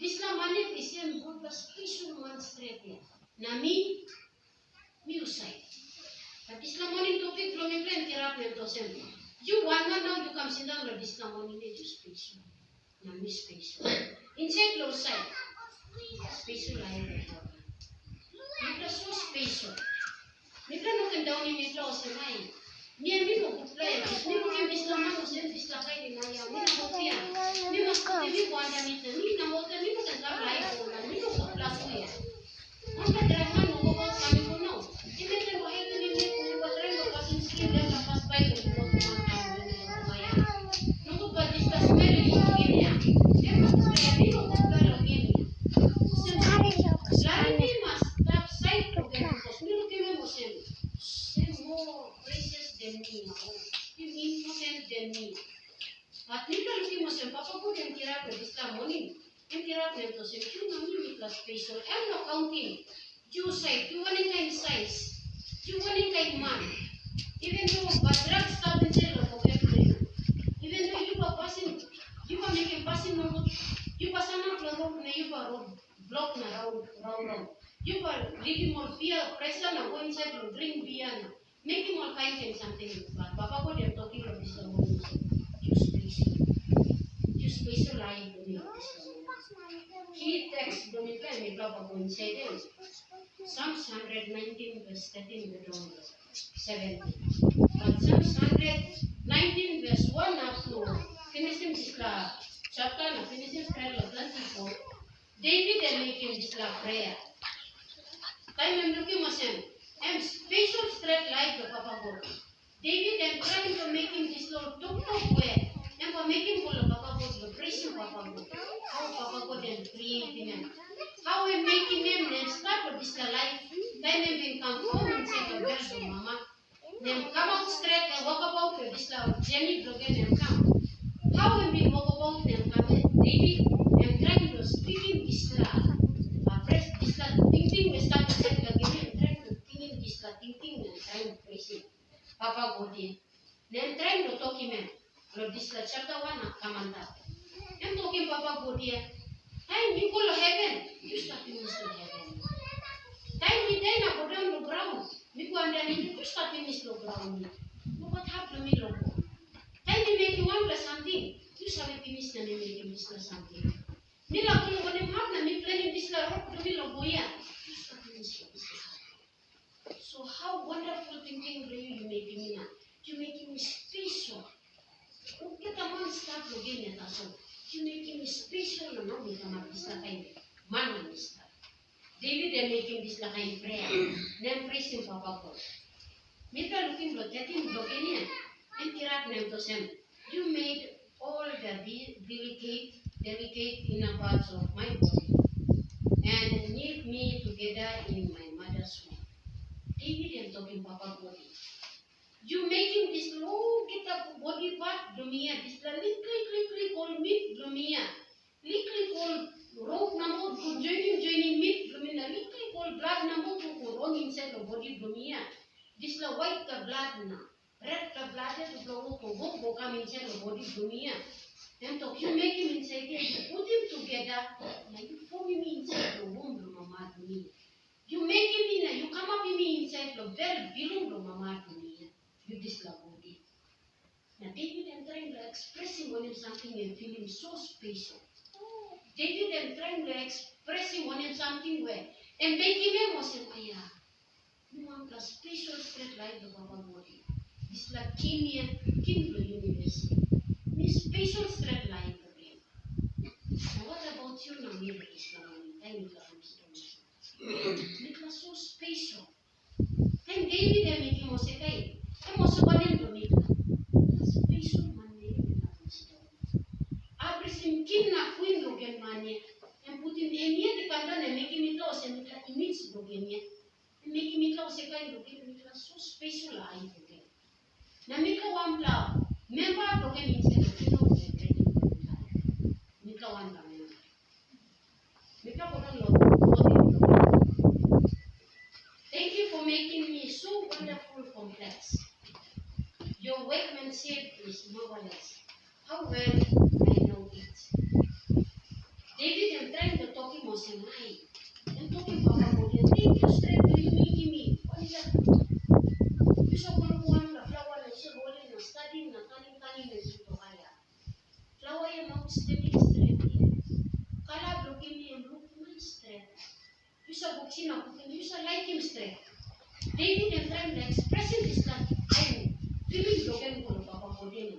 Disla manit isem buka special man straight ya. Nami mi usai. But Disla morning topic belum plan kira plan to sem. You one now you come sit down la Disla morning you special. Nami special. Inside lo usai. Special lain ya. Mitra so special. Mitra no kan down ni mitra osemai. Ni mo play. Ni mo kan Disla man osem Disla kai ni naya. Ni mo pia. Ni mo kuti ni ko anda ni na mo kan ni mo kan kar lai ko na ni mo ko plus ko ya. Maka drama no ko kami ko no. Ini kan ko itu ni ko ko tren ko pasin skin dan pas pai ko ko ma ya. No ko pa Disla smell ni ko ya. Ni mo ko ya ni mo ko kar ni. Lari ni mas tap side ko kan ko ni lo ke mo sem. More precious than me, important than me. At nito luki mo sem papa ko yang kira ko Disla morning. Yang kira ko to sem tu nami plus special. I'm not counting. You say you want kind size. You want kind man. Even though badrak start in selo ko every. Even though you are passing, you are making passing no. You pass na road na you are road block na round. You are leaving more fear pressure na go inside to drink beer na. Making more kind and something. But Papa ko they're talking about this morning. You special line to me. He text Dominica and Papa ko inside them. Psalms 119 verse 13 to 17. But Psalms 119 verse 1 up to finishing this chapter na finishing prayer of 24. David and making this prayer. Time I'm looking myself. I'm special straight like the Papa God. David and trying to make him this Lord don't know where. And for making for the Papa God, the praising Papa God. How Papa God and creating him. How we making him and start with this life. Time him can come home and say the words of Mama. Then come out straight and walk about with this Jenny Brogan and come. How we be walk about them come David and trying to speaking this press this thinking we start to set again. Thinking and trying to praise him. Papa God in. Then trying to talk him in. Lord, this chapter 1 come on that. I'm talking Papa God here. Time you go to heaven, you start to miss to heaven. Time we then go down the ground, we go underneath, you start to miss the ground. Look what happened to me, Lord. Time you make you want something, you start to miss the name, make you miss something. Nila kung ano happen, me planning this rock to me, Lord, you start to miss the So how wonderful thinking you making me now. You making me special. Kung kita man start again at so. You making me special na no, kita mag-isla kayo. Man mag-isla. David are making this kind prayer. Then praising Papa God. Mitra looking blood, getting blood in here. And tirat nem to sem. You made all the delicate inner parts of my body. And knit me together in my mother's womb. David and talking Papa God. You making this low get up body part dumia. This lickly called meat dumia. Lickly called rope number to joining meat dumina. Lickly called blood number to run inside the body dumia. This la white the blood na. Red the blood to go come inside the body dumia. Then talk you make him inside here. You put him together. Now you form him inside the womb mama dumia. You make him in, you come up in me inside the very belong to Mama to me. You dislove body. Now David and trying to expressing on him something and feeling so special. David and trying to expressing on him something where and making him was in Aya. You want a special straight like the Baba body. It's like king the universe. This special straight line again. Now what about you now, Mira Islam? Time you come to it was so special. Then David and making was a guy. I was a one in the middle. Special money. Everything king na queen logan money. And putting in here the pandan and making it loss and it needs logan here. And making it loss a guy logan. It was so special. I forget. Now make a one plow. Member logan instead of the make a one plow. Make a one. Thank you for making me so wonderful complex. Your workmanship is marvelous. How well I know it. David I'm trying to talk him was saying, I'm talking Papa Bodhi. Take the strength to me. What is that? You saw one the flower and she holding and studying and cunning to kaya. Flower yung mouth stepping straight here. Kala looking me and look my straight. You saw boxing up, you saw like him straight. David and trying to express it is that I'm feeling broken for Papa Bodhi.